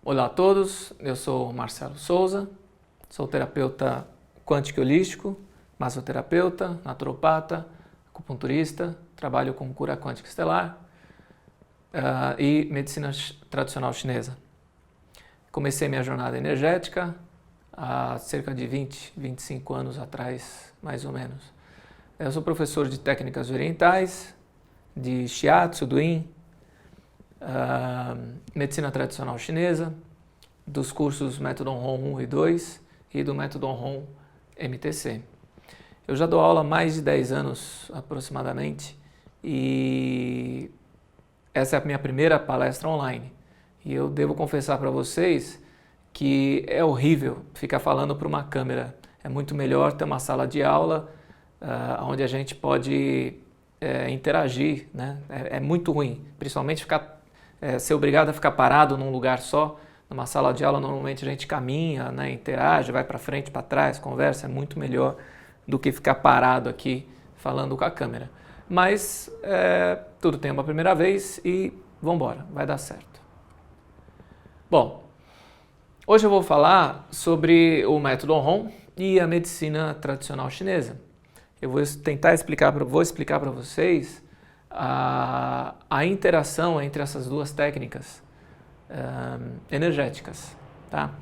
Olá a todos, eu sou Marcelo Souza, sou terapeuta quântico e holístico, massoterapeuta, naturopata, acupunturista, trabalho com cura quântica estelar e medicina tradicional chinesa. Comecei minha jornada energética há cerca de 25 anos atrás, mais ou menos. Eu sou professor de técnicas orientais, de Shiatsu, do Yin, medicina tradicional chinesa, dos cursos Método Hon 1 e 2 e do Método Hon MTC. Eu já dou aula há mais de 10 anos aproximadamente e essa é a minha primeira palestra online. E eu devo confessar para vocês que é horrível ficar falando para uma câmera. É muito melhor ter uma sala de aula onde a gente pode interagir, né? É muito ruim, principalmente ser obrigado a ficar parado num lugar só. Numa sala de aula, normalmente a gente caminha, né, interage, vai para frente, para trás, conversa. É muito melhor do que ficar parado aqui falando com a câmera. Mas tudo tem uma primeira vez e vamos embora, vai dar certo. Bom, hoje eu vou falar sobre o método Hon e a medicina tradicional chinesa. Eu vou tentar explicar para vocês a interação entre essas duas técnicas energéticas. Tá?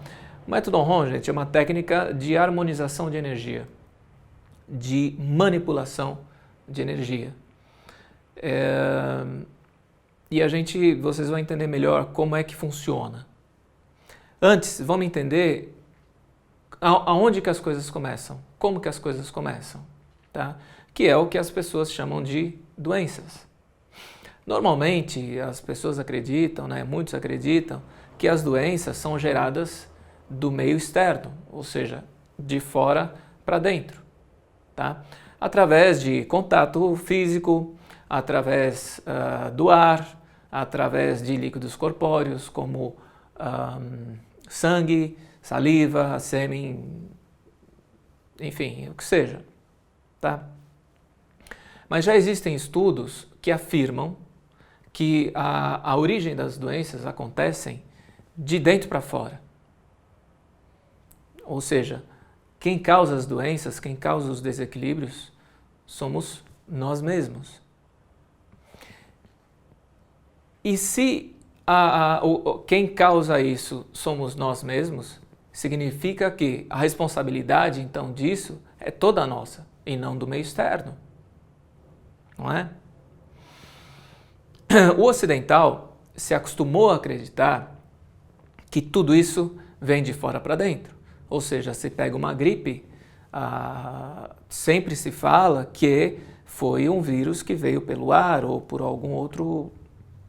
O método Hon, gente, é uma técnica de harmonização de energia, de manipulação de energia. E vocês vão entender melhor como é que funciona. Antes, vamos entender aonde que as coisas começam, como que as coisas começam, tá? Que é o que as pessoas chamam de doenças. Normalmente, as pessoas acreditam, né, muitos acreditam, que as doenças são geradas do meio externo, ou seja, de fora para dentro, tá? Através de contato físico, através do ar, através de líquidos corpóreos, como sangue, saliva, sêmen, enfim, o que seja, tá? Mas já existem estudos que afirmam que a origem das doenças acontecem de dentro para fora. Ou seja, quem causa as doenças, quem causa os desequilíbrios, somos nós mesmos. E se quem causa isso somos nós mesmos, significa que a responsabilidade, então, disso é toda nossa e não do meio externo. Não é? O ocidental se acostumou a acreditar que tudo isso vem de fora para dentro. Ou seja, se pega uma gripe, sempre se fala que foi um vírus que veio pelo ar ou por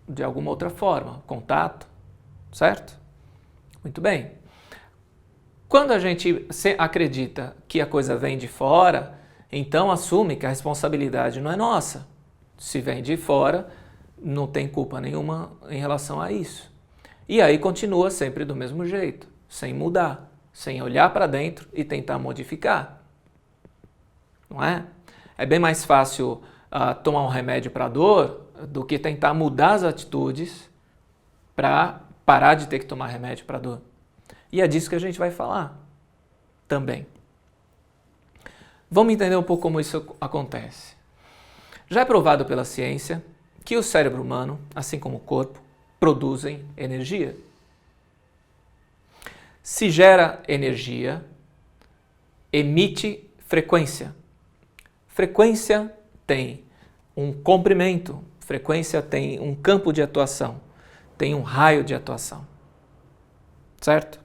de alguma outra forma, contato, certo? Muito bem. Quando a gente acredita que a coisa vem de fora, então assume que a responsabilidade não é nossa. Se vem de fora, não tem culpa nenhuma em relação a isso. E aí continua sempre do mesmo jeito, sem mudar, sem olhar para dentro e tentar modificar. Não é? É bem mais fácil tomar um remédio para dor do que tentar mudar as atitudes para parar de ter que tomar remédio para dor. E é disso que a gente vai falar também. Vamos entender um pouco como isso acontece. Já é provado pela ciência que o cérebro humano, assim como o corpo, produzem energia. Se gera energia, emite frequência. Frequência tem um comprimento, frequência tem um campo de atuação, tem um raio de atuação. Certo?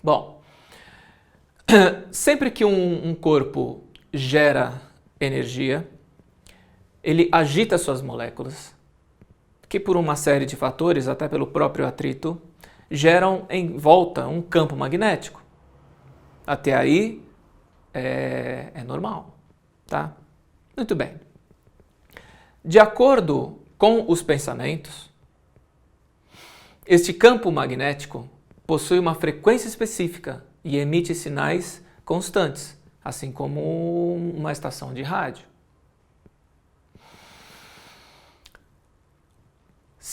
Bom, sempre que um corpo gera energia, ele agita suas moléculas, que por uma série de fatores, até pelo próprio atrito, geram em volta um campo magnético. Até aí é normal, tá? Muito bem. De acordo com os pensamentos, este campo magnético possui uma frequência específica e emite sinais constantes, assim como uma estação de rádio.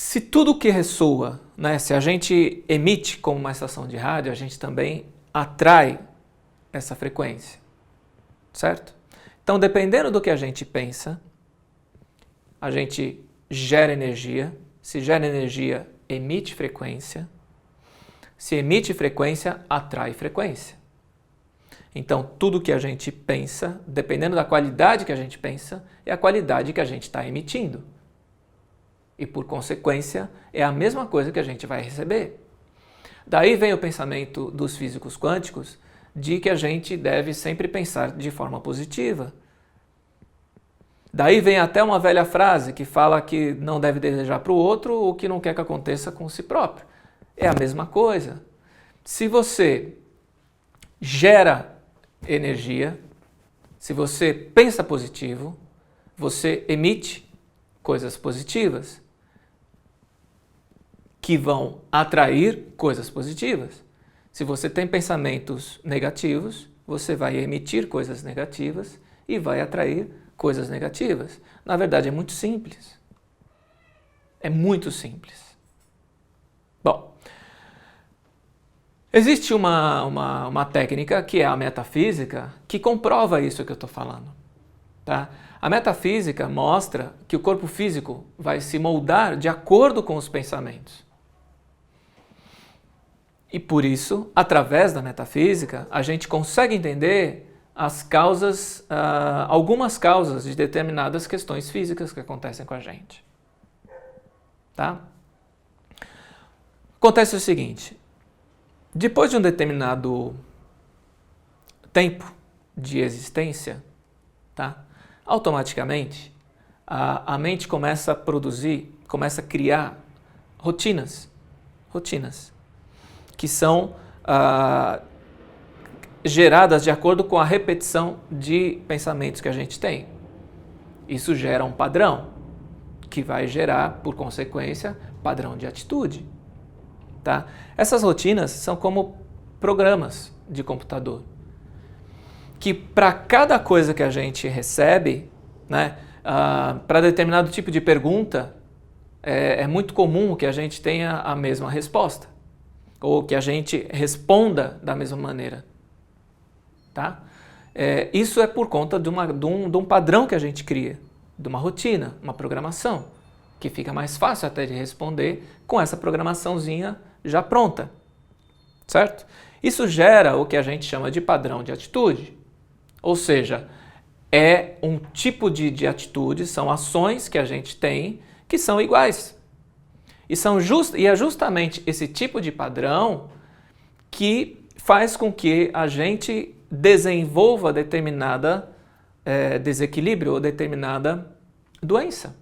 Se tudo que ressoa, né, se a gente emite como uma estação de rádio, a gente também atrai essa frequência, certo? Então, dependendo do que a gente pensa, a gente gera energia. Se gera energia, emite frequência. Se emite frequência, atrai frequência. Então, tudo que a gente pensa, dependendo da qualidade que a gente pensa, é a qualidade que a gente está emitindo. E, por consequência, é a mesma coisa que a gente vai receber. Daí vem o pensamento dos físicos quânticos de que a gente deve sempre pensar de forma positiva. Daí vem até uma velha frase que fala que não deve desejar para o outro o que não quer que aconteça com si próprio. É a mesma coisa. Se você gera energia, se você pensa positivo, você emite coisas positivas que vão atrair coisas positivas. Se você tem pensamentos negativos, você vai emitir coisas negativas e vai atrair coisas negativas. Na verdade, é muito simples. É muito simples. Bom, existe uma técnica que é a metafísica que comprova isso que eu estou falando. Tá? A metafísica mostra que o corpo físico vai se moldar de acordo com os pensamentos. E por isso, através da metafísica, a gente consegue entender as causas, algumas causas de determinadas questões físicas que acontecem com a gente. Tá? Acontece o seguinte, depois de um determinado tempo de existência, tá? Automaticamente, a mente começa a produzir, começa a criar rotinas que são geradas de acordo com a repetição de pensamentos que a gente tem. Isso gera um padrão, que vai gerar, por consequência, padrão de atitude. Tá? Essas rotinas são como programas de computador, que para cada coisa que a gente recebe, né, para determinado tipo de pergunta, é muito comum que a gente tenha a mesma resposta, ou que a gente responda da mesma maneira. Tá? Isso é por conta de um padrão que a gente cria, de uma rotina, uma programação, que fica mais fácil até de responder com essa programaçãozinha já pronta, certo? Isso gera o que a gente chama de padrão de atitude, ou seja, é um tipo de atitude, são ações que a gente tem que são iguais. E é justamente esse tipo de padrão que faz com que a gente desenvolva determinada desequilíbrio ou determinada doença.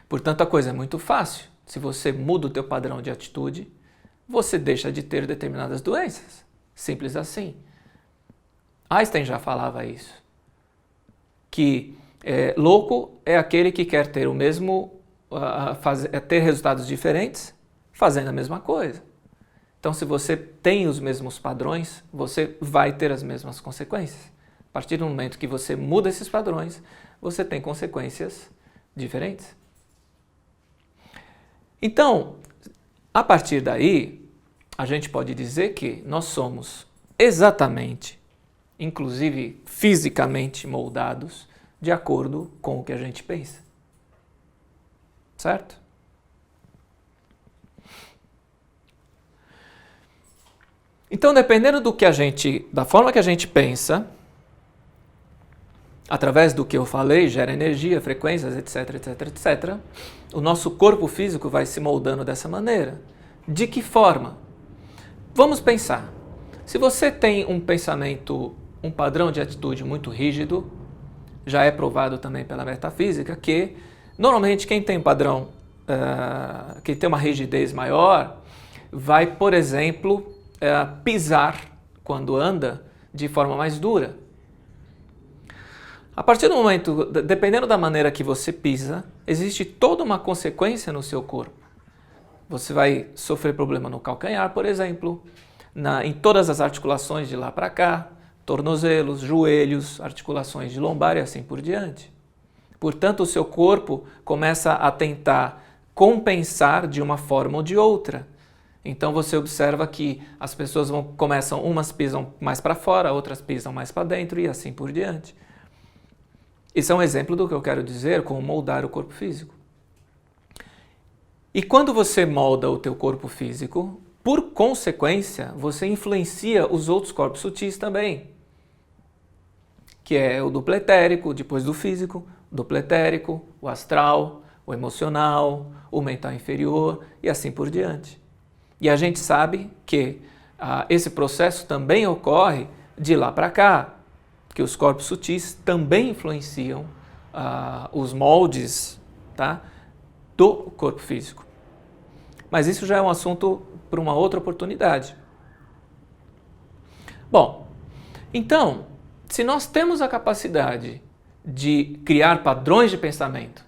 Portanto, a coisa é muito fácil. Se você muda o teu padrão de atitude, você deixa de ter determinadas doenças. Simples assim. Einstein já falava isso. Que louco é aquele que quer ter o mesmo, ter resultados diferentes fazendo a mesma coisa. Então, se você tem os mesmos padrões, você vai ter as mesmas consequências. A partir do momento que você muda esses padrões, você tem consequências diferentes. Então, a partir daí, a gente pode dizer que nós somos exatamente, inclusive fisicamente moldados, de acordo com o que a gente pensa. Certo? Então, dependendo da forma que a gente pensa, através do que eu falei, gera energia, frequências, etc, etc, etc, o nosso corpo físico vai se moldando dessa maneira. De que forma? Vamos pensar. Se você tem um pensamento, um padrão de atitude muito rígido, já é provado também pela metafísica que, normalmente, quem tem um padrão, quem tem uma rigidez maior, vai, por exemplo, pisar quando anda de forma mais dura. A partir do momento, dependendo da maneira que você pisa, existe toda uma consequência no seu corpo. Você vai sofrer problema no calcanhar, por exemplo, em todas as articulações de lá para cá, tornozelos, joelhos, articulações de lombar e assim por diante. Portanto, o seu corpo começa a tentar compensar de uma forma ou de outra. Então você observa que as pessoas começam, umas pisam mais para fora, outras pisam mais para dentro e assim por diante. Isso é um exemplo do que eu quero dizer com moldar o corpo físico. E quando você molda o teu corpo físico, por consequência, você influencia os outros corpos sutis também, que é o duplo etérico, depois do físico, o duplo etérico, o astral, o emocional, o mental inferior e assim por diante. E a gente sabe que esse processo também ocorre de lá para cá, que os corpos sutis também influenciam os moldes, tá, do corpo físico. Mas isso já é um assunto para uma outra oportunidade. Bom, então, se nós temos a capacidade de criar padrões de pensamento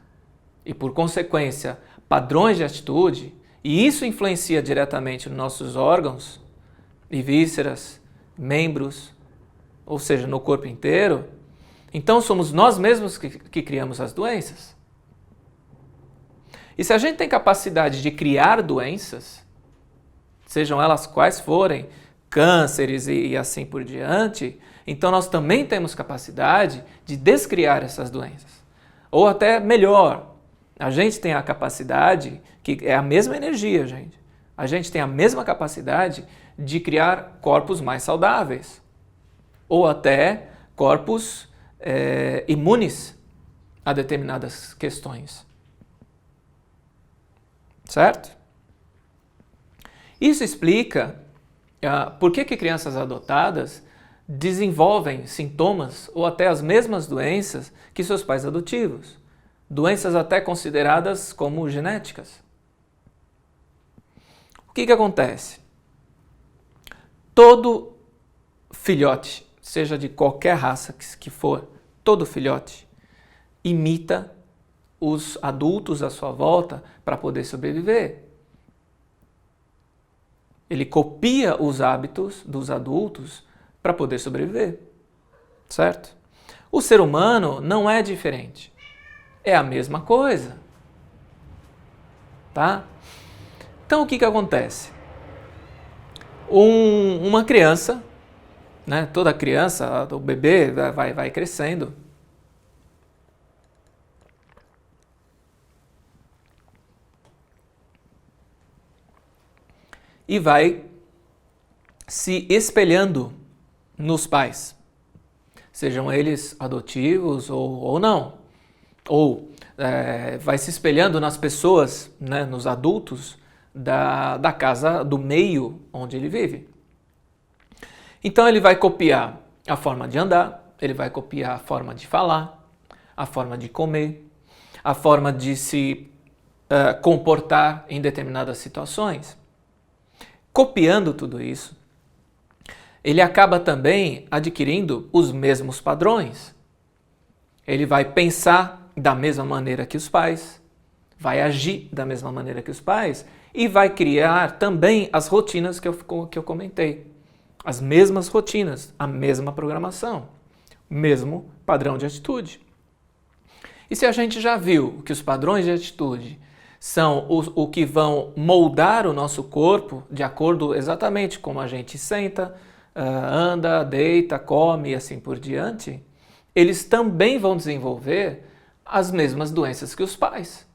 e, por consequência, padrões de atitude, e isso influencia diretamente nos nossos órgãos e vísceras, membros, ou seja, no corpo inteiro, então somos nós mesmos que criamos as doenças. E se a gente tem capacidade de criar doenças, sejam elas quais forem, cânceres e assim por diante, então nós também temos capacidade de descriar essas doenças. Ou até melhor, a gente tem a capacidade, que é a mesma energia, gente, a gente tem a mesma capacidade de criar corpos mais saudáveis. Ou até corpos imunes a determinadas questões. Certo? Isso explica por que crianças adotadas desenvolvem sintomas ou até as mesmas doenças que seus pais adotivos. Doenças até consideradas como genéticas. O que acontece? Todo filhote, seja de qualquer raça que for, todo filhote imita os adultos à sua volta para poder sobreviver. Ele copia os hábitos dos adultos para poder sobreviver, certo? O ser humano não é diferente, é a mesma coisa, tá? Então o que acontece? Uma criança, né, toda criança, o bebê vai crescendo, e vai se espelhando nos pais, sejam eles adotivos ou não. Ou vai se espelhando nas pessoas, né, nos adultos da casa, do meio onde ele vive. Então ele vai copiar a forma de andar, ele vai copiar a forma de falar, a forma de comer, a forma de se comportar em determinadas situações. Copiando tudo isso, ele acaba também adquirindo os mesmos padrões. Ele vai pensar da mesma maneira que os pais, vai agir da mesma maneira que os pais e vai criar também as rotinas que eu comentei. As mesmas rotinas, a mesma programação, mesmo padrão de atitude. E se a gente já viu que os padrões de atitude são o que vão moldar o nosso corpo de acordo exatamente como a gente senta, anda, deita, come e assim por diante, eles também vão desenvolver as mesmas doenças que os pais,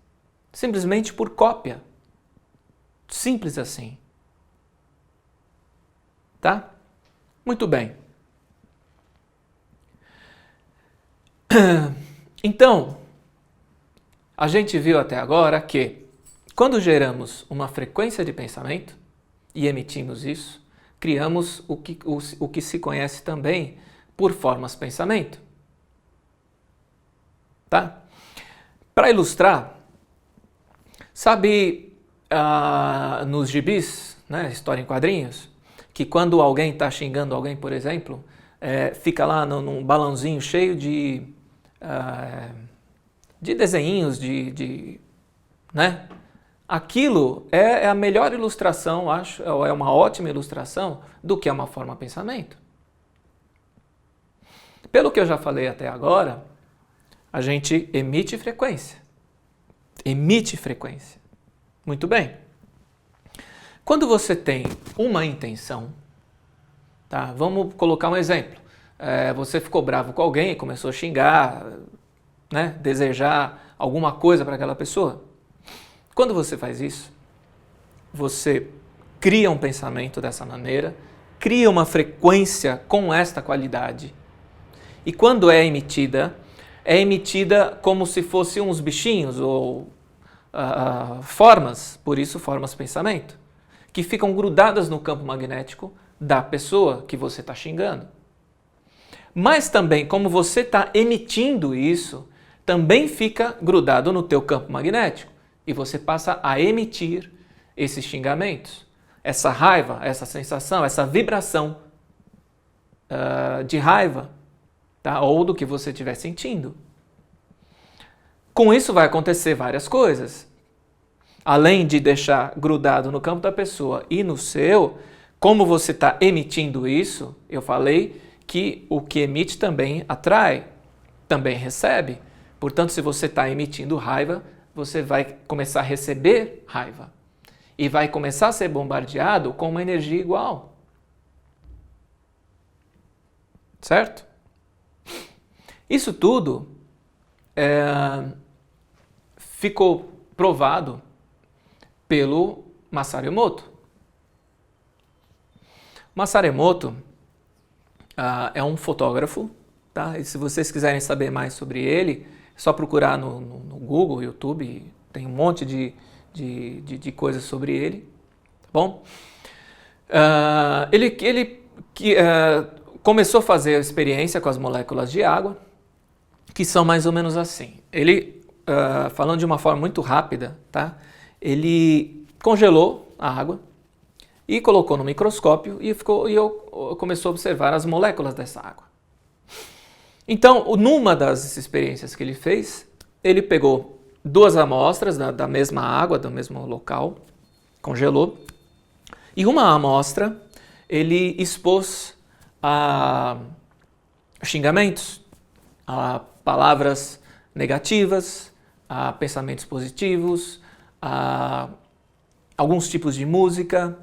simplesmente por cópia. Simples assim. Tá? Muito bem. Então, a gente viu até agora que quando geramos uma frequência de pensamento e emitimos isso, criamos o que se conhece também por formas pensamento. Tá? Para ilustrar, sabe nos gibis, né, história em quadrinhos, que quando alguém está xingando alguém, por exemplo, fica lá num balãozinho cheio de desenhinhos, né? Aquilo é a melhor ilustração, acho, é uma ótima ilustração do que é uma forma pensamento. Pelo que eu já falei até agora, a gente emite frequência. Emite frequência. Muito bem. Quando você tem uma intenção, tá? Vamos colocar um exemplo. Você ficou bravo com alguém e começou a xingar, né? Desejar alguma coisa para aquela pessoa. Quando você faz isso, você cria um pensamento dessa maneira, cria uma frequência com esta qualidade. E quando é emitida como se fossem uns bichinhos ou formas, por isso formas pensamento, que ficam grudadas no campo magnético da pessoa que você está xingando. Mas também, como você está emitindo isso, também fica grudado no teu campo magnético e você passa a emitir esses xingamentos, essa raiva, essa sensação, essa vibração de raiva, tá? Ou do que você estiver sentindo. Com isso vai acontecer várias coisas. Além de deixar grudado no campo da pessoa e no seu, como você está emitindo isso, eu falei que o que emite também atrai, também recebe. Portanto, se você está emitindo raiva, você vai começar a receber raiva. E vai começar a ser bombardeado com uma energia igual. Certo? Isso tudo ficou provado pelo Masaru Emoto. Masaru Emoto é um fotógrafo, tá? E se vocês quiserem saber mais sobre ele, é só procurar no Google, YouTube, tem um monte de coisas sobre ele, tá bom? Ele começou a fazer a experiência com as moléculas de água, que são mais ou menos assim. Ele, falando de uma forma muito rápida, tá? Ele congelou a água e colocou no microscópio e começou a observar as moléculas dessa água. Então, numa das experiências que ele fez, ele pegou 2 amostras da mesma água, do mesmo local, congelou, e uma amostra ele expôs a xingamentos, a palavras negativas, a pensamentos positivos, a alguns tipos de música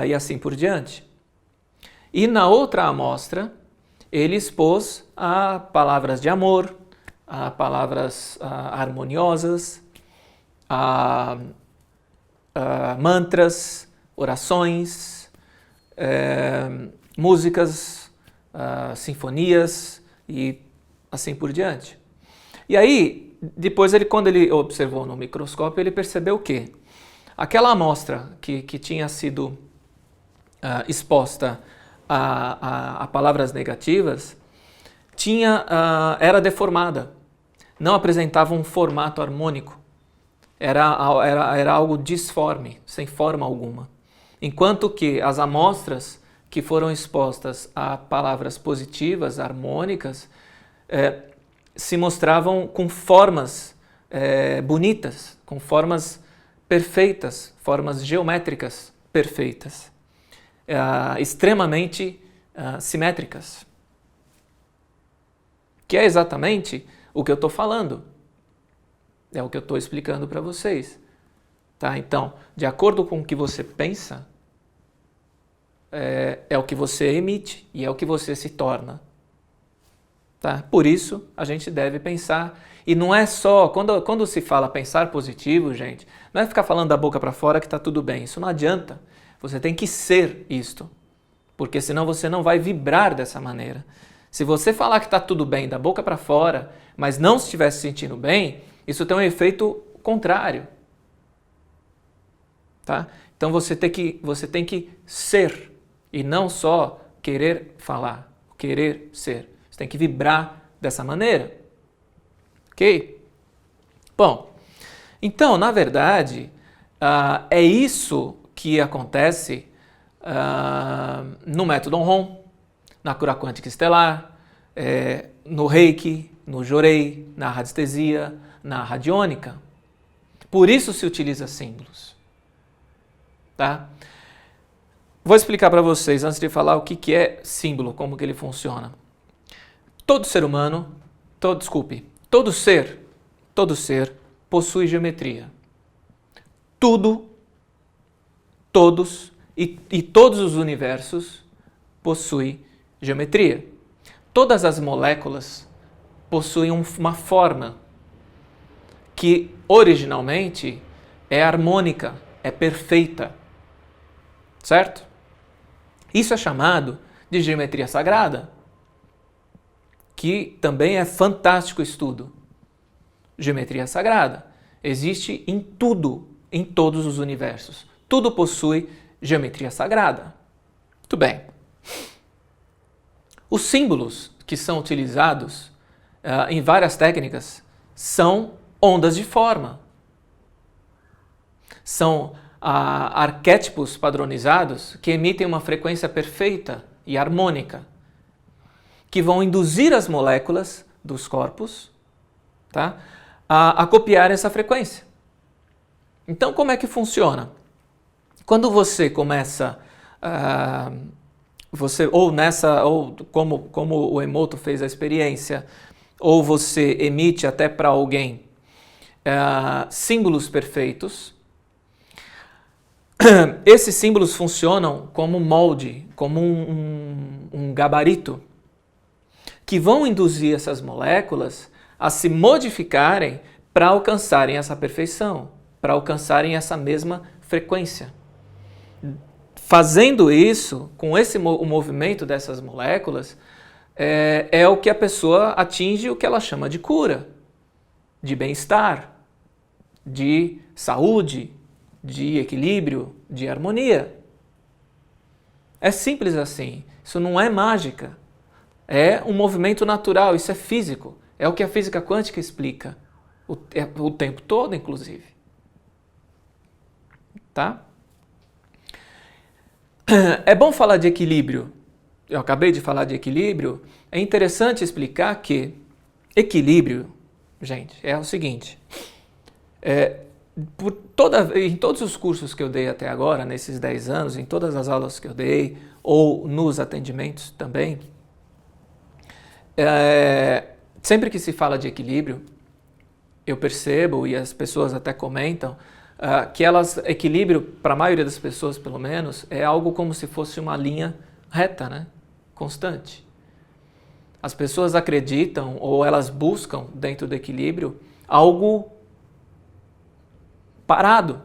e assim por diante. E na outra amostra, ele expôs a palavras de amor, a palavras harmoniosas, a mantras, orações, músicas, sinfonias e assim por diante. E aí, depois, quando ele observou no microscópio, ele percebeu que aquela amostra que tinha sido exposta a palavras negativas era deformada, não apresentava um formato harmônico, era algo disforme, sem forma alguma. Enquanto que as amostras que foram expostas a palavras positivas, harmônicas, se mostravam com formas bonitas, com formas perfeitas, formas geométricas perfeitas, extremamente simétricas. Que é exatamente o que eu estou falando. É o que eu estou explicando para vocês. Tá? Então, de acordo com o que você pensa, é o que você emite e é o que você se torna. Tá? Por isso, a gente deve pensar. E não é só, quando se fala pensar positivo, gente, não é ficar falando da boca para fora que está tudo bem. Isso não adianta. Você tem que ser isto. Porque senão você não vai vibrar dessa maneira. Se você falar que está tudo bem da boca para fora, mas não estiver se sentindo bem, isso tem um efeito contrário. Tá? Então você tem que ser e não só querer falar, querer ser. Você tem que vibrar dessa maneira. Ok? Bom, então, na verdade, é isso que acontece no método Onron, na cura quântica estelar, no Reiki, no Jorei, na radiestesia, na radiônica. Por isso se utiliza símbolos. Tá? Vou explicar para vocês, antes de falar o que é símbolo, como que ele funciona. Todo ser humano, todo ser possui geometria. tudo, todos e todos os universos possuem geometria. Todas as moléculas possuem uma forma que originalmente é harmônica, é perfeita, certo? Isso é chamado de geometria sagrada, que também é fantástico estudo. Geometria sagrada existe em tudo, em todos os universos. Tudo possui geometria sagrada. Muito bem. Os símbolos que são utilizados em várias técnicas são ondas de forma. São arquétipos padronizados que emitem uma frequência perfeita e harmônica, que vão induzir as moléculas dos corpos, tá, a copiar essa frequência. Então, como é que funciona? Quando você começa, ou como o Emoto fez a experiência, ou você emite até para alguém símbolos perfeitos, esses símbolos funcionam como molde, como um gabarito, que vão induzir essas moléculas a se modificarem para alcançarem essa perfeição, para alcançarem essa mesma frequência. Fazendo isso, com o movimento dessas moléculas, é o que a pessoa atinge o que ela chama de cura, de bem-estar, de saúde, de equilíbrio, de harmonia. É simples assim. Isso não é mágica. É um movimento natural, isso é físico. É o que a física quântica explica o tempo todo, inclusive. Tá? É bom falar de equilíbrio. Eu acabei de falar de equilíbrio. É interessante explicar que equilíbrio, gente, é o seguinte. Em todos os cursos que eu dei até agora, nesses 10 anos, em todas as aulas que eu dei, ou nos atendimentos também, sempre que se fala de equilíbrio, eu percebo, e as pessoas até comentam, que equilíbrio, para a maioria das pessoas pelo menos, é algo como se fosse uma linha reta, né? Constante. As pessoas acreditam, ou elas buscam dentro do equilíbrio, algo parado.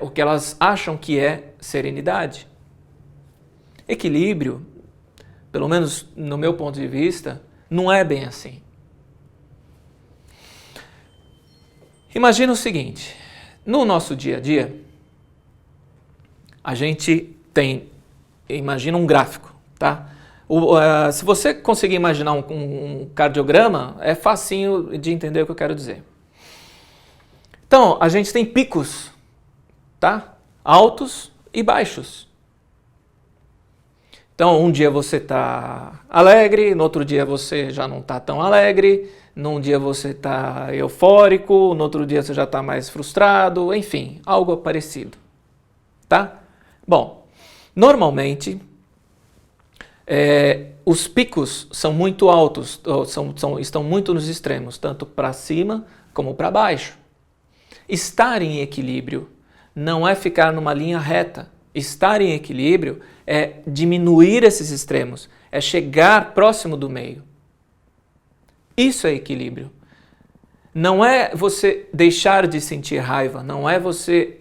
O que elas acham que é serenidade. Equilíbrio, pelo menos no meu ponto de vista, não é bem assim. Imagina o seguinte, no nosso dia a dia, a gente imagina um gráfico, tá? Se você conseguir imaginar um cardiograma, é facinho de entender o que eu quero dizer. Então, a gente tem picos, tá? Altos e baixos. Então, um dia você está alegre, no outro dia você já não está tão alegre, num dia você está eufórico, no outro dia você já está mais frustrado, enfim, algo parecido, tá? Bom, normalmente, os picos são muito altos, estão muito nos extremos, tanto para cima como para baixo. Estar em equilíbrio não é ficar numa linha reta. Estar em equilíbrio é diminuir esses extremos, é chegar próximo do meio. Isso é equilíbrio. Não é você deixar de sentir raiva, não é você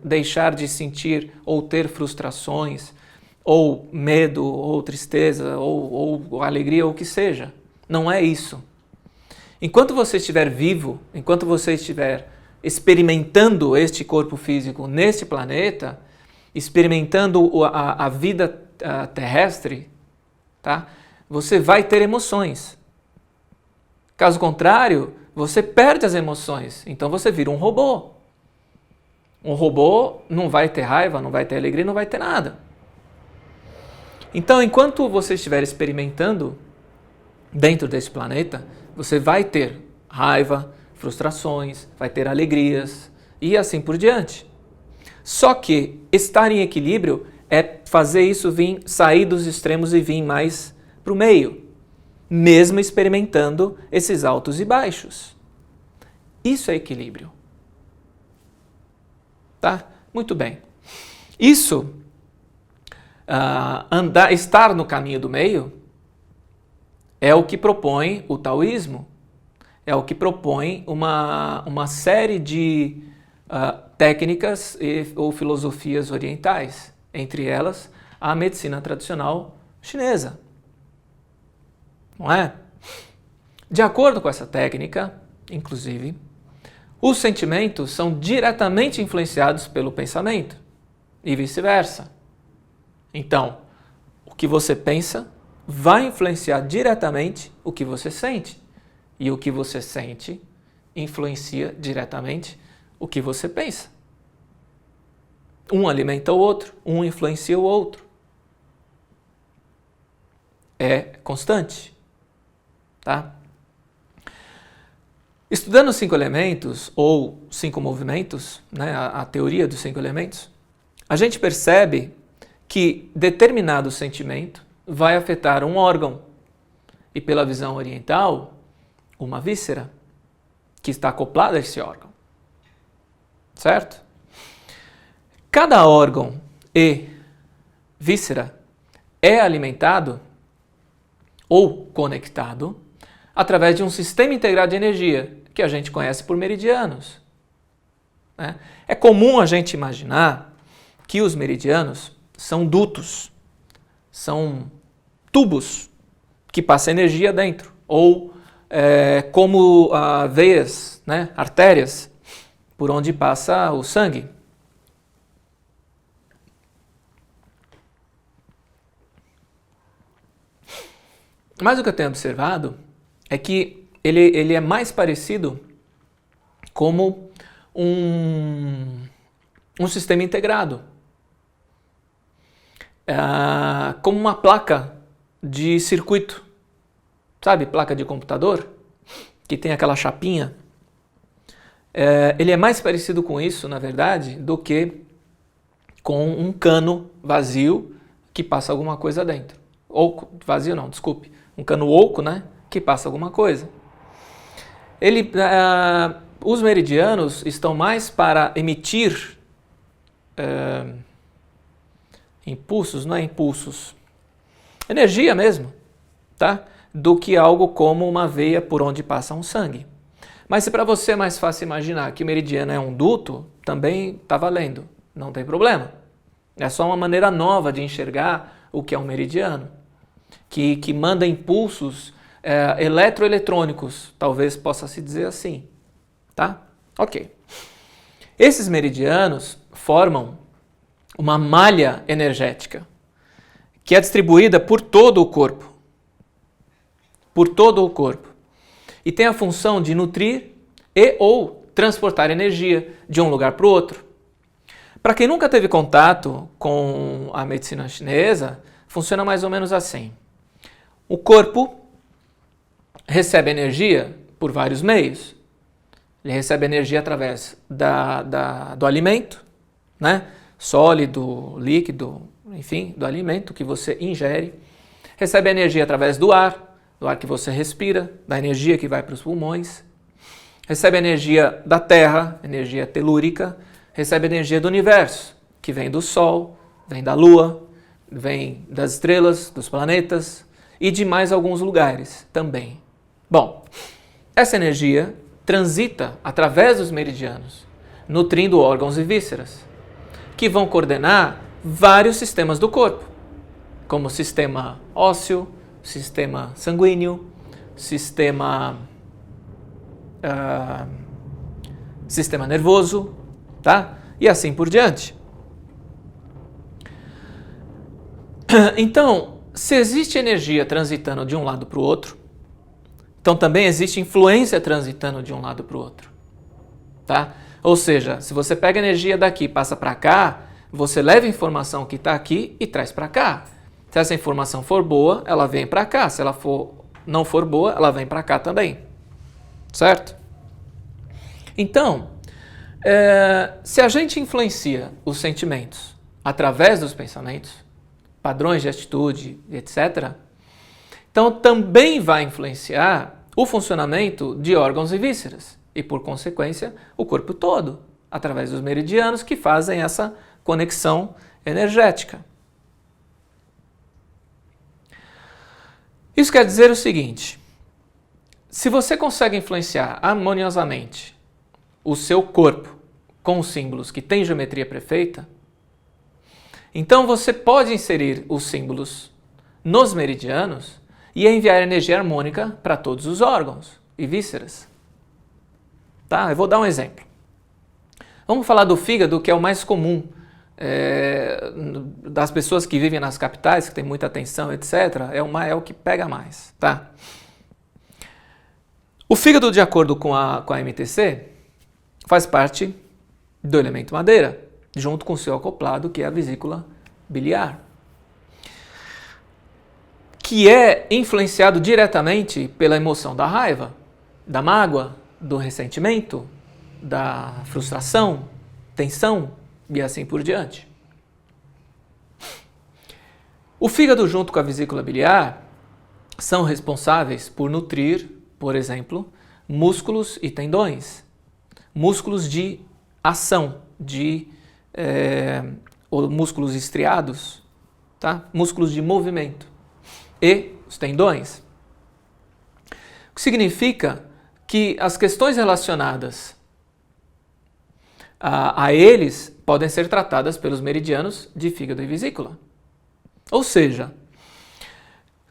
deixar de sentir ou ter frustrações, ou medo, ou tristeza, ou alegria, ou o que seja. Não é isso. Enquanto você estiver vivo, enquanto você estiver experimentando este corpo físico neste planeta, experimentando a vida terrestre, tá? Você vai ter emoções. Caso contrário, você perde as emoções, então você vira um robô. Um robô não vai ter raiva, não vai ter alegria, não vai ter nada. Então, enquanto você estiver experimentando dentro desse planeta, você vai ter raiva, frustrações, vai ter alegrias e assim por diante. Só que estar em equilíbrio é fazer isso sair dos extremos e vir mais para o meio, mesmo experimentando esses altos e baixos. Isso é equilíbrio. Tá? Muito bem. Isso, estar no caminho do meio, é o que propõe o taoísmo, é o que propõe uma série de técnicas ou filosofias orientais, entre elas a medicina tradicional chinesa. Não é? De acordo com essa técnica, inclusive, os sentimentos são diretamente influenciados pelo pensamento e vice-versa. Então, o que você pensa vai influenciar diretamente o que você sente. E o que você sente influencia diretamente o que você pensa. Um alimenta o outro, um influencia o outro. É constante. Tá? Estudando os 5 elementos, ou 5 movimentos, né, a teoria dos 5 elementos, a gente percebe que determinado sentimento vai afetar um órgão. E pela visão oriental, uma víscera que está acoplada a esse órgão. Certo? Cada órgão e víscera é alimentado ou conectado através de um sistema integrado de energia, que a gente conhece por meridianos. Né? É comum a gente imaginar que os meridianos são dutos, são tubos que passam energia dentro, ou como veias, né, artérias, por onde passa o sangue. Mas o que eu tenho observado é que ele é mais parecido como um sistema integrado, como uma placa de circuito. Sabe, placa de computador, que tem aquela chapinha? Ele é mais parecido com isso, na verdade, do que com um cano vazio que passa alguma coisa dentro. Ou vazio não, desculpe. Um cano oco, né, que passa alguma coisa. Os meridianos estão mais para emitir impulsos, não é impulsos, energia mesmo, tá? Do que algo como uma veia por onde passa um sangue. Mas se para você é mais fácil imaginar que o meridiano é um duto, também está valendo, não tem problema. É só uma maneira nova de enxergar o que é um meridiano, que manda impulsos eletroeletrônicos, talvez possa se dizer assim. Tá? Ok. Esses meridianos formam uma malha energética que é distribuída por todo o corpo. Por todo o corpo. E tem a função de nutrir e ou transportar energia de um lugar para o outro. Para quem nunca teve contato com a medicina chinesa, funciona mais ou menos assim. O corpo recebe energia por vários meios. Ele recebe energia através do alimento, né? Sólido, líquido, enfim, do alimento que você ingere. Recebe energia através do ar que você respira, da energia que vai para os pulmões. Recebe energia da Terra, energia telúrica. Recebe energia do universo, que vem do Sol, vem da Lua, vem das estrelas, dos planetas e de mais alguns lugares também. Bom, essa energia transita através dos meridianos, nutrindo órgãos e vísceras, que vão coordenar vários sistemas do corpo, como o sistema ósseo, sistema sanguíneo, sistema nervoso, tá? E assim por diante. Então, se existe energia transitando de um lado para o outro, então também existe influência transitando de um lado para o outro, tá? Ou seja, se você pega energia daqui e passa para cá, você leva a informação que está aqui e traz para cá. Se essa informação for boa, ela vem para cá. Se ela não for boa, ela vem para cá também. Certo? Então, se a gente influencia os sentimentos através dos pensamentos, padrões de atitude, etc., então também vai influenciar o funcionamento de órgãos e vísceras e, por consequência, o corpo todo. através dos meridianos que fazem essa conexão energética. Isso quer dizer o seguinte: se você consegue influenciar harmoniosamente o seu corpo com os símbolos que têm geometria perfeita, então você pode inserir os símbolos nos meridianos e enviar energia harmônica para todos os órgãos e vísceras. Tá? Eu vou dar um exemplo. Vamos falar do fígado, que é o mais comum das pessoas que vivem nas capitais, que tem muita tensão, etc. É o que pega mais. Tá? O fígado, de acordo com a MTC, faz parte do elemento madeira, junto com o seu acoplado, que é a vesícula biliar, que é influenciado diretamente pela emoção da raiva, da mágoa, do ressentimento, da frustração, tensão e assim por diante. O fígado, junto com a vesícula biliar, são responsáveis por nutrir, por exemplo, músculos e tendões, músculos de ação, ou músculos estriados, tá? Músculos de movimento, e os tendões. O que significa que as questões relacionadas a eles podem ser tratadas pelos meridianos de fígado e vesícula. Ou seja,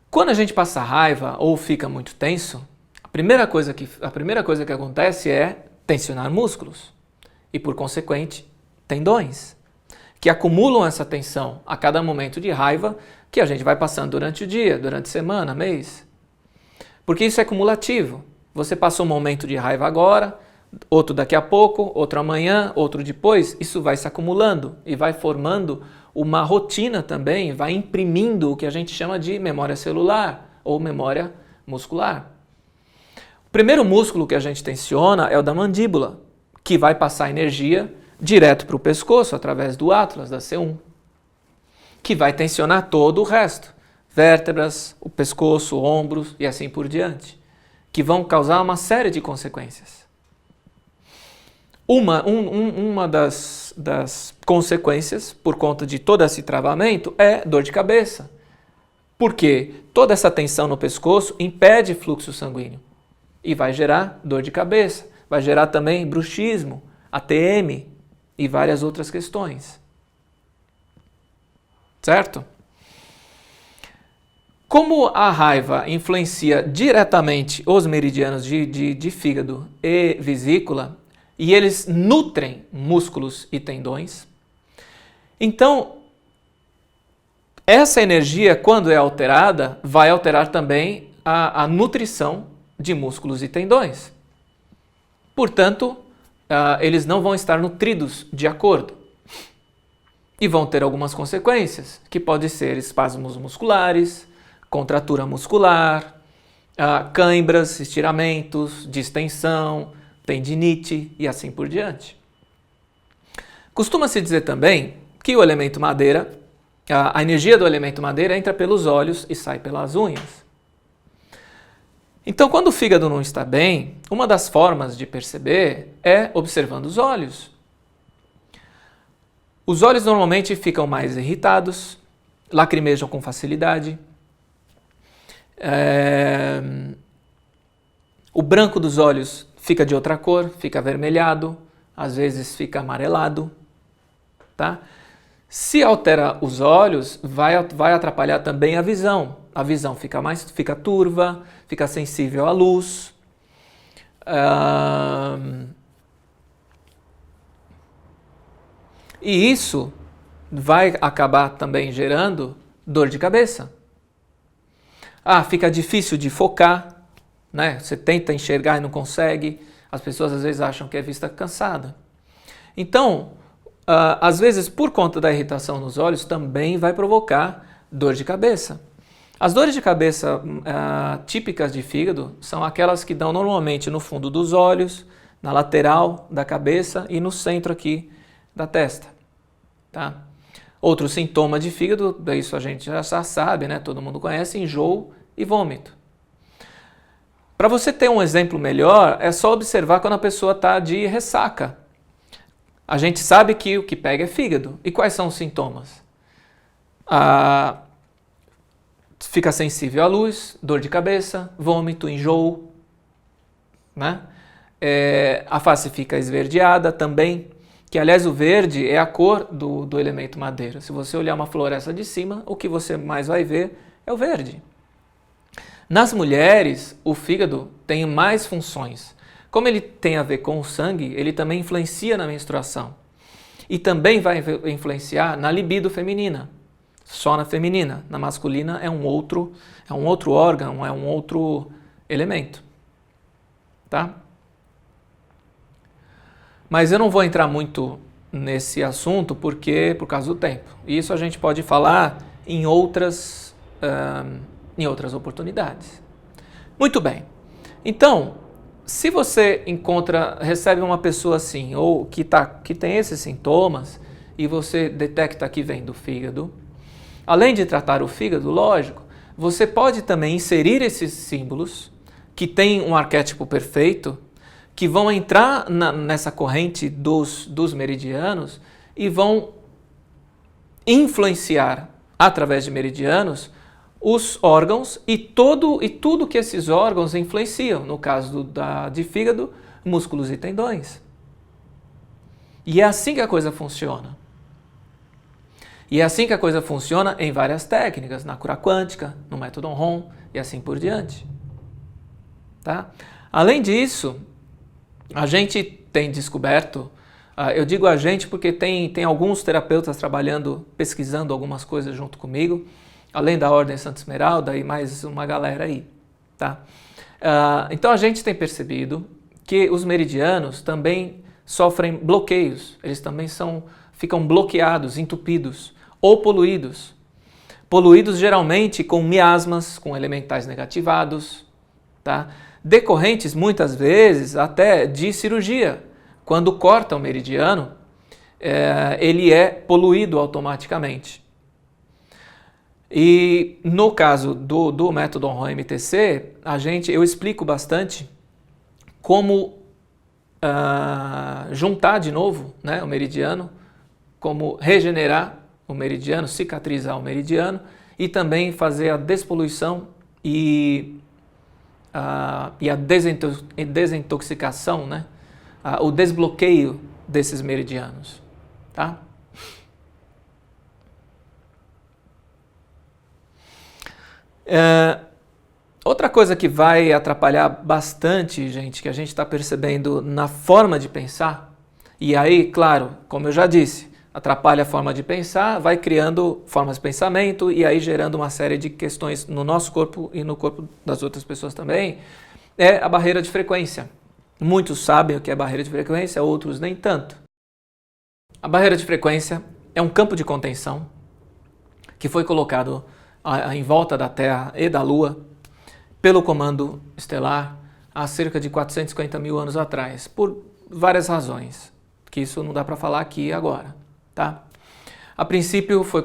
quando a gente passa raiva ou fica muito tenso, a primeira coisa que acontece é tensionar músculos e, por consequente, tendões, que acumulam essa tensão a cada momento de raiva que a gente vai passando durante o dia, durante a semana, mês. Porque isso é cumulativo. Você passou um momento de raiva agora, outro daqui a pouco, outro amanhã, outro depois. Isso vai se acumulando e vai formando uma rotina também, vai imprimindo o que a gente chama de memória celular ou memória muscular. O primeiro músculo que a gente tensiona é o da mandíbula, que vai passar energia direto para o pescoço através do Atlas, da C1, que vai tensionar todo o resto, vértebras, o pescoço, ombros e assim por diante, que vão causar uma série de consequências. Uma das consequências, por conta de todo esse travamento, é dor de cabeça, porque toda essa tensão no pescoço impede fluxo sanguíneo e vai gerar dor de cabeça, vai gerar também bruxismo, ATM e várias outras questões. Certo? Como a raiva influencia diretamente os meridianos de fígado e vesícula, e eles nutrem músculos e tendões, então essa energia, quando é alterada, vai alterar também a nutrição de músculos e tendões. Portanto, eles não vão estar nutridos de acordo. E vão ter algumas consequências, que podem ser espasmos musculares, contratura muscular, cãibras, estiramentos, distensão, tendinite e assim por diante. Costuma-se dizer também que o elemento madeira, a energia do elemento madeira entra pelos olhos e sai pelas unhas. Então, quando o fígado não está bem, uma das formas de perceber é observando os olhos. Os olhos normalmente ficam mais irritados, lacrimejam com facilidade. O branco dos olhos fica de outra cor, fica avermelhado, às vezes fica amarelado. Tá? Se altera os olhos, vai atrapalhar também a visão. A visão fica turva, fica sensível à luz. E isso vai acabar também gerando dor de cabeça. Fica difícil de focar, né? Você tenta enxergar e não consegue. As pessoas às vezes acham que é vista cansada. Então, às vezes, por conta da irritação nos olhos, também vai provocar dor de cabeça. As dores de cabeça típicas de fígado são aquelas que dão normalmente no fundo dos olhos, na lateral da cabeça e no centro aqui da testa. Tá? Outro sintoma de fígado, isso a gente já sabe, né? Todo mundo conhece, enjoo e vômito. Para você ter um exemplo melhor, é só observar quando a pessoa está de ressaca. a gente sabe que o que pega é fígado. E quais são os sintomas? Fica sensível à luz, dor de cabeça, vômito, enjoo, né? A face fica esverdeada também, que aliás o verde é a cor do elemento madeira. Se você olhar uma floresta de cima, o que você mais vai ver é o verde. Nas mulheres, o fígado tem mais funções. Como ele tem a ver com o sangue, ele também influencia na menstruação. E também vai influenciar na libido feminina. Só na feminina. Na masculina é um outro órgão, é um outro elemento. Tá? Mas eu não vou entrar muito nesse assunto por causa do tempo. Isso a gente pode falar em outras oportunidades. Muito bem. Então, se você recebe uma pessoa assim, ou que tem esses sintomas, e você detecta que vem do fígado, além de tratar o fígado, lógico, você pode também inserir esses símbolos que têm um arquétipo perfeito, que vão entrar nessa corrente dos meridianos e vão influenciar, através de meridianos, os órgãos e tudo que esses órgãos influenciam, no caso de fígado, músculos e tendões. E é assim que a coisa funciona. E é assim que a coisa funciona em várias técnicas, na cura quântica, no método Ron e assim por diante. Tá? Além disso, a gente tem descoberto, eu digo a gente porque tem alguns terapeutas trabalhando, pesquisando algumas coisas junto comigo, além da Ordem Santa Esmeralda e mais uma galera aí. Tá? Então a gente tem percebido que os meridianos também sofrem bloqueios, eles também ficam bloqueados, entupidos ou poluídos. Poluídos geralmente com miasmas, com elementais negativados, tá? Decorrentes muitas vezes até de cirurgia. Quando corta o meridiano, ele é poluído automaticamente. E no caso do método Ron MTC, eu explico bastante como juntar de novo, né, o meridiano, como regenerar o meridiano, cicatrizar o meridiano e também fazer a despoluição e a desintoxicação, né? O desbloqueio desses meridianos. Tá? Outra coisa que vai atrapalhar bastante, gente, que a gente está percebendo na forma de pensar, e aí, claro, como eu já disse, atrapalha a forma de pensar, vai criando formas de pensamento e aí gerando uma série de questões no nosso corpo e no corpo das outras pessoas também, é a barreira de frequência. Muitos sabem o que é barreira de frequência, outros nem tanto. A barreira de frequência é um campo de contenção que foi colocado em volta da Terra e da Lua pelo comando estelar há cerca de 450 mil anos atrás, por várias razões, que isso não dá para falar aqui agora. Tá? A princípio foi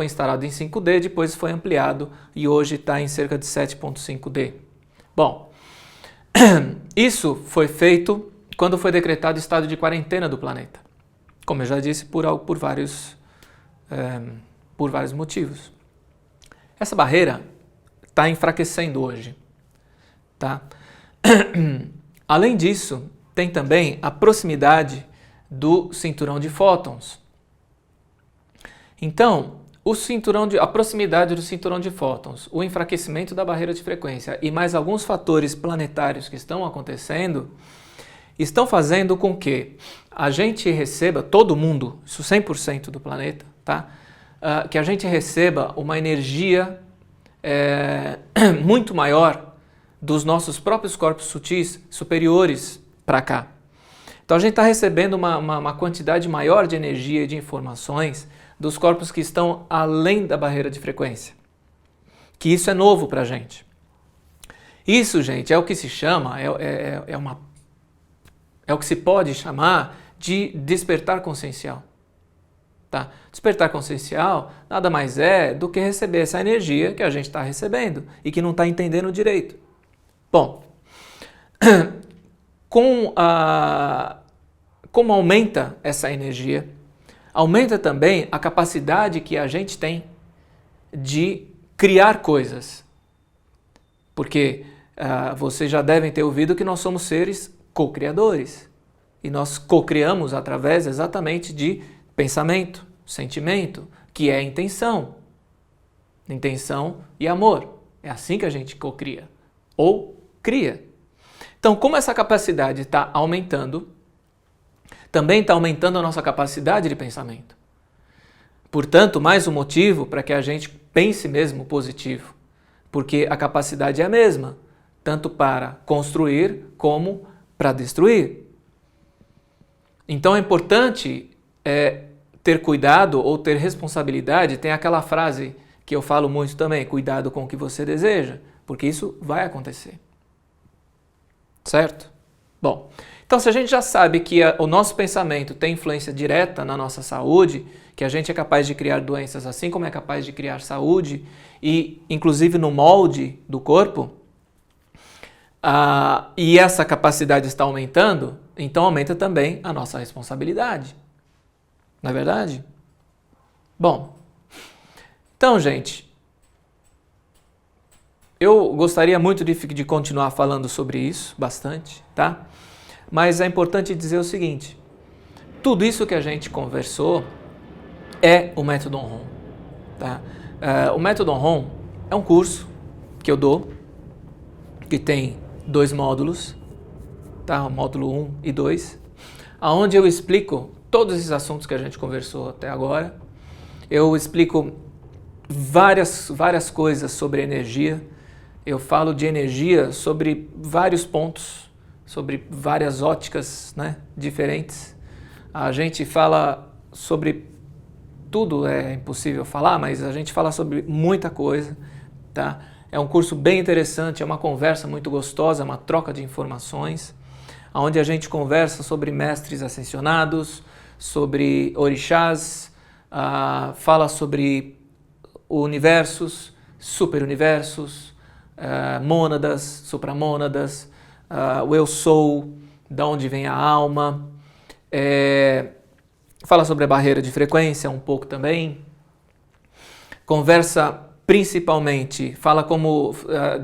instalado em 5D, depois foi ampliado e hoje está em cerca de 7.5D. Bom, isso foi feito quando foi decretado estado de quarentena do planeta. Como eu já disse, por vários motivos. Essa barreira está enfraquecendo hoje. Tá? Além disso, tem também a proximidade do cinturão de fótons. Então, a proximidade do cinturão de fótons, o enfraquecimento da barreira de frequência e mais alguns fatores planetários que estão acontecendo, estão fazendo com que a gente receba, todo mundo, isso 100% do planeta, tá? Que a gente receba uma energia muito maior dos nossos próprios corpos sutis superiores para cá. Então a gente está recebendo uma quantidade maior de energia e de informações dos corpos que estão além da barreira de frequência. Que isso é novo para a gente. Isso, gente, é o que se chama, é o que se pode chamar de despertar consciencial. Tá? Despertar consciencial nada mais é do que receber essa energia que a gente está recebendo e que não está entendendo direito. Bom, com como aumenta essa energia, aumenta também a capacidade que a gente tem de criar coisas. Porque vocês já devem ter ouvido que nós somos seres co-criadores. E nós co-criamos através exatamente de pensamento, sentimento, que é intenção. Intenção e amor. É assim que a gente co-cria. Ou cria. Então, como essa capacidade está aumentando, também está aumentando a nossa capacidade de pensamento. Portanto, mais um motivo para que a gente pense mesmo positivo. Porque a capacidade é a mesma, tanto para construir como para destruir. Então é importante ter cuidado ou ter responsabilidade. Tem aquela frase que eu falo muito também, cuidado com o que você deseja, porque isso vai acontecer. Certo? Bom, então se a gente já sabe que o nosso pensamento tem influência direta na nossa saúde, que a gente é capaz de criar doenças assim como é capaz de criar saúde, e inclusive no molde do corpo, e essa capacidade está aumentando, então aumenta também a nossa responsabilidade. Não é verdade? Bom, então, gente, eu gostaria muito de continuar falando sobre isso, bastante, tá? Mas é importante dizer o seguinte, tudo isso que a gente conversou é o Método On-ROM, tá? O Método On-ROM é um curso que eu dou, que tem 2 módulos, tá? O módulo 1 e 2, onde eu explico todos esses assuntos que a gente conversou até agora. Eu explico várias coisas sobre energia. Eu falo de energia sobre vários pontos, sobre várias óticas, né, diferentes. A gente fala sobre tudo, é impossível falar, mas a gente fala sobre muita coisa, tá? É um curso bem interessante, é uma conversa muito gostosa, uma troca de informações, onde a gente conversa sobre mestres ascensionados, sobre orixás, fala sobre universos, superuniversos, mônadas, supramônadas, o eu sou, de onde vem a alma, fala sobre a barreira de frequência um pouco também, conversa principalmente, fala como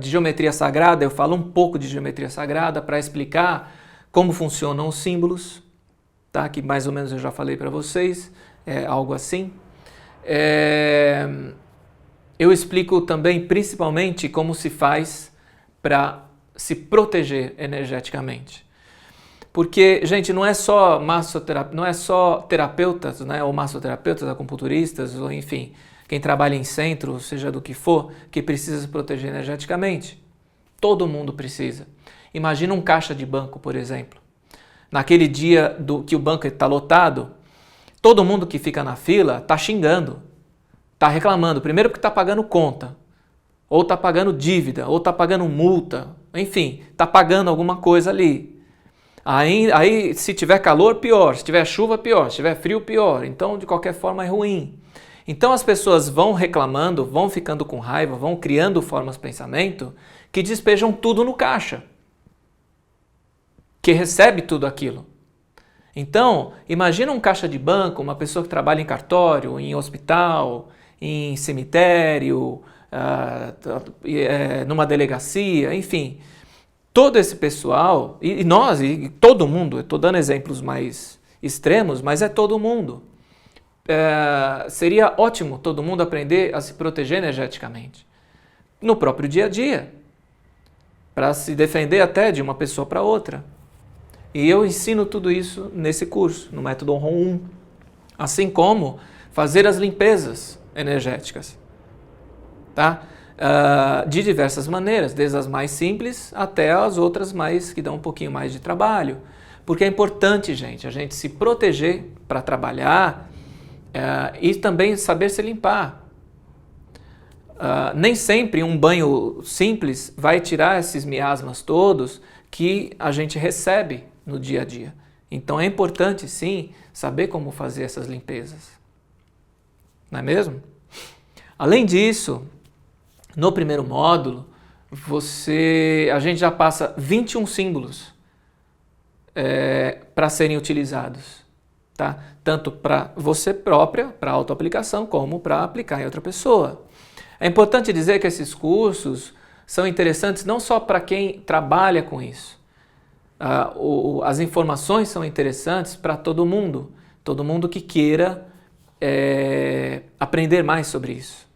de geometria sagrada, eu falo um pouco de geometria sagrada para explicar como funcionam os símbolos, tá? Que mais ou menos eu já falei para vocês, algo assim. Eu explico também principalmente como se faz para se proteger energeticamente. Porque, gente, não é só terapeutas, né, ou massoterapeutas, acupunturistas, ou enfim, quem trabalha em centro, seja do que for, que precisa se proteger energeticamente. Todo mundo precisa. Imagina um caixa de banco, por exemplo. Naquele dia que o banco está lotado, todo mundo que fica na fila está xingando, está reclamando. Primeiro porque está pagando conta, ou está pagando dívida, ou está pagando multa, enfim, está pagando alguma coisa ali. Aí, se tiver calor, pior. Se tiver chuva, pior. Se tiver frio, pior. Então, de qualquer forma, é ruim. Então, as pessoas vão reclamando, vão ficando com raiva, vão criando formas de pensamento que despejam tudo no caixa, que recebe tudo aquilo. Então, imagina um caixa de banco, uma pessoa que trabalha em cartório, em hospital, em cemitério, numa delegacia, enfim. Todo esse pessoal, e nós, e todo mundo, eu estou dando exemplos mais extremos, mas é todo mundo. Seria ótimo todo mundo aprender a se proteger energeticamente. No próprio dia a dia. Para se defender até de uma pessoa para outra. E eu ensino tudo isso nesse curso, no Método On-ROM 1. Assim como fazer as limpezas energéticas. Tá? De diversas maneiras, desde as mais simples até as outras mais que dão um pouquinho mais de trabalho. Porque é importante, gente, a gente se proteger para trabalhar e também saber se limpar. Nem sempre um banho simples vai tirar esses miasmas todos que a gente recebe no dia a dia. Então é importante, sim, saber como fazer essas limpezas. Não é mesmo? Além disso, no primeiro módulo, a gente já passa 21 símbolos para serem utilizados, tá? Tanto para você própria, para autoaplicação, como para aplicar em outra pessoa. É importante dizer que esses cursos são interessantes não só para quem trabalha com isso. As informações são interessantes para todo mundo que queira aprender mais sobre isso.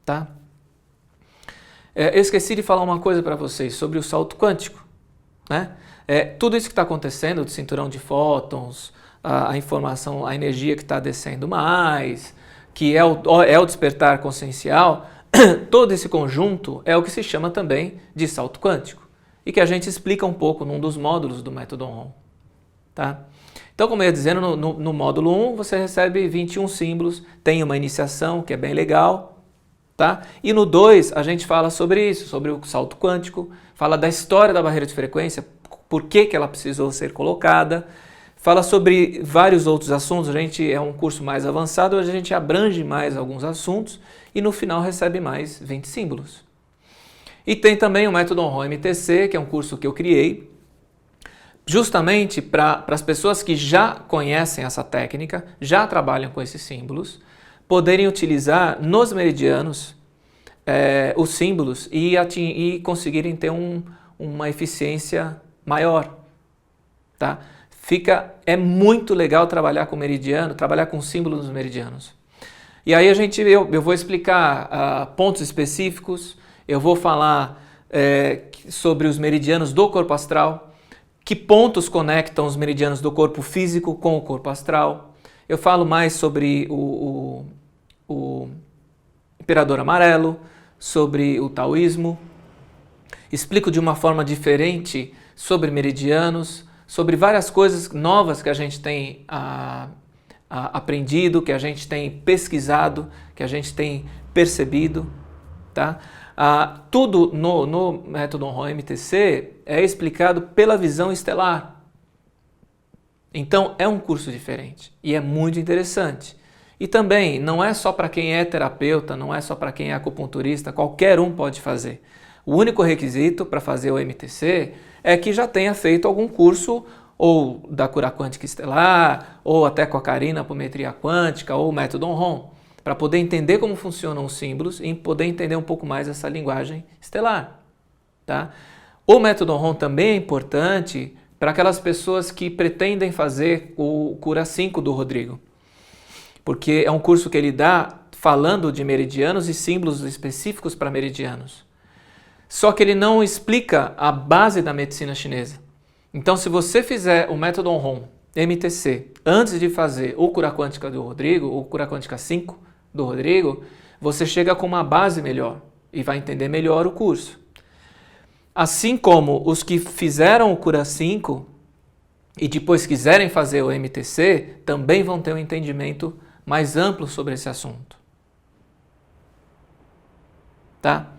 Tá? Eu esqueci de falar uma coisa para vocês sobre o salto quântico, né? Tudo isso que está acontecendo, do cinturão de fótons, a informação, a energia que está descendo mais, que é o despertar consciencial, todo esse conjunto é o que se chama também de salto quântico e que a gente explica um pouco num dos módulos do método On. Tá? Então, como eu ia dizendo, no módulo 1 você recebe 21 símbolos, tem uma iniciação que é bem legal, tá? E no 2 a gente fala sobre isso, sobre o salto quântico, fala da história da barreira de frequência, por que ela precisou ser colocada, fala sobre vários outros assuntos. A gente é um curso mais avançado, hoje a gente abrange mais alguns assuntos e no final recebe mais 20 símbolos. E tem também o método On MTC, que é um curso que eu criei justamente para as pessoas que já conhecem essa técnica, já trabalham com esses símbolos, poderem utilizar nos meridianos os símbolos e conseguirem ter uma eficiência maior. Tá? É muito legal trabalhar com meridiano, trabalhar com símbolos nos meridianos. E aí eu vou explicar pontos específicos, eu vou falar sobre os meridianos do corpo astral, que pontos conectam os meridianos do corpo físico com o corpo astral. Eu falo mais sobre o Imperador Amarelo, sobre o taoísmo. Explico de uma forma diferente sobre meridianos, sobre várias coisas novas que a gente tem aprendido, que a gente tem pesquisado, que a gente tem percebido. Tá? Tudo no método On MTC é explicado pela visão estelar. Então é um curso diferente e é muito interessante. E também não é só para quem é terapeuta, não é só para quem é acupunturista, qualquer um pode fazer. O único requisito para fazer o MTC é que já tenha feito algum curso ou da cura quântica estelar, ou até com a Karina, apometria quântica, ou o método On, para poder entender como funcionam os símbolos e poder entender um pouco mais essa linguagem estelar. Tá? O método On também é importante para aquelas pessoas que pretendem fazer o Cura 5 do Rodrigo, porque é um curso que ele dá falando de meridianos e símbolos específicos para meridianos. Só que ele não explica a base da medicina chinesa. Então, se você fizer o método On MTC antes de fazer o Cura Quântica do Rodrigo, o Cura Quântica 5 do Rodrigo, você chega com uma base melhor e vai entender melhor o curso. Assim como os que fizeram o Cura 5 e depois quiserem fazer o MTC, também vão ter um entendimento mais amplo sobre esse assunto. Tá?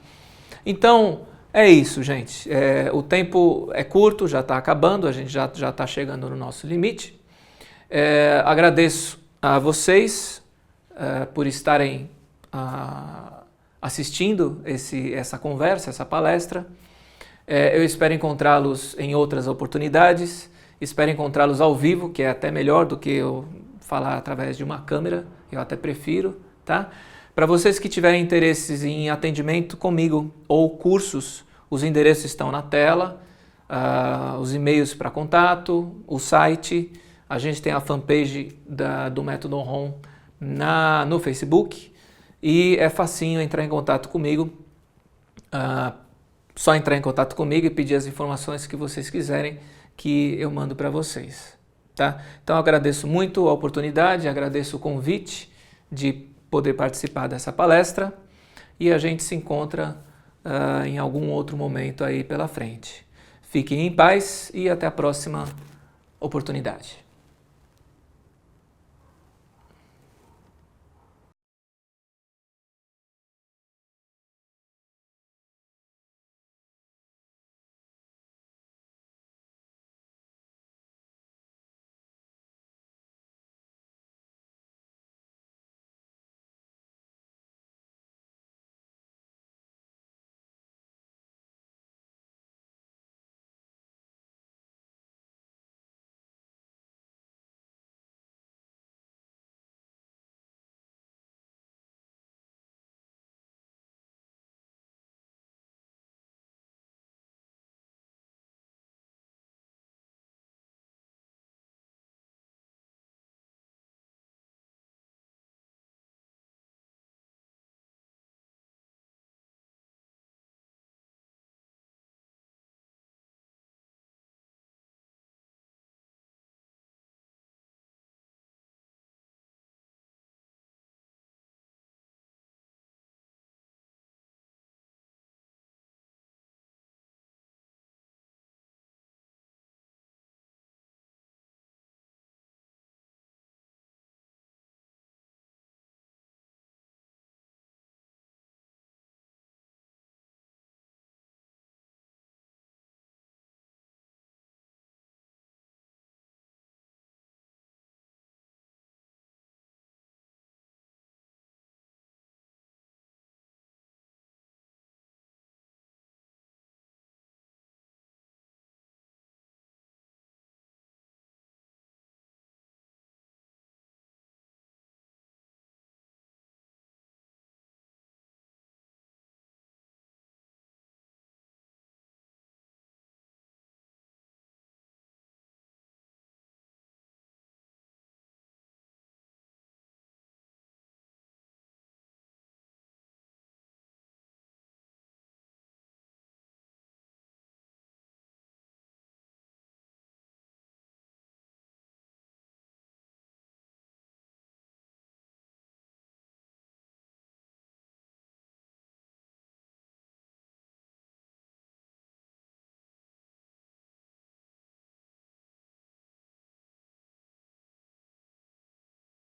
Então, é isso, gente. O tempo é curto, já está acabando, a gente já está chegando no nosso limite. Agradeço a vocês por estarem assistindo essa conversa, essa palestra. Eu espero encontrá-los em outras oportunidades, espero encontrá-los ao vivo, que é até melhor do que eu falar através de uma câmera, eu até prefiro, tá? Para vocês que tiverem interesses em atendimento comigo ou cursos, os endereços estão na tela, os e-mails para contato, o site, a gente tem a fanpage do Método On no Facebook e é facinho entrar em contato comigo, só entrar em contato comigo e pedir as informações que vocês quiserem que eu mando para vocês. Tá? Então eu agradeço muito a oportunidade, agradeço o convite de poder participar dessa palestra e a gente se encontra em algum outro momento aí pela frente. Fiquem em paz e até a próxima oportunidade.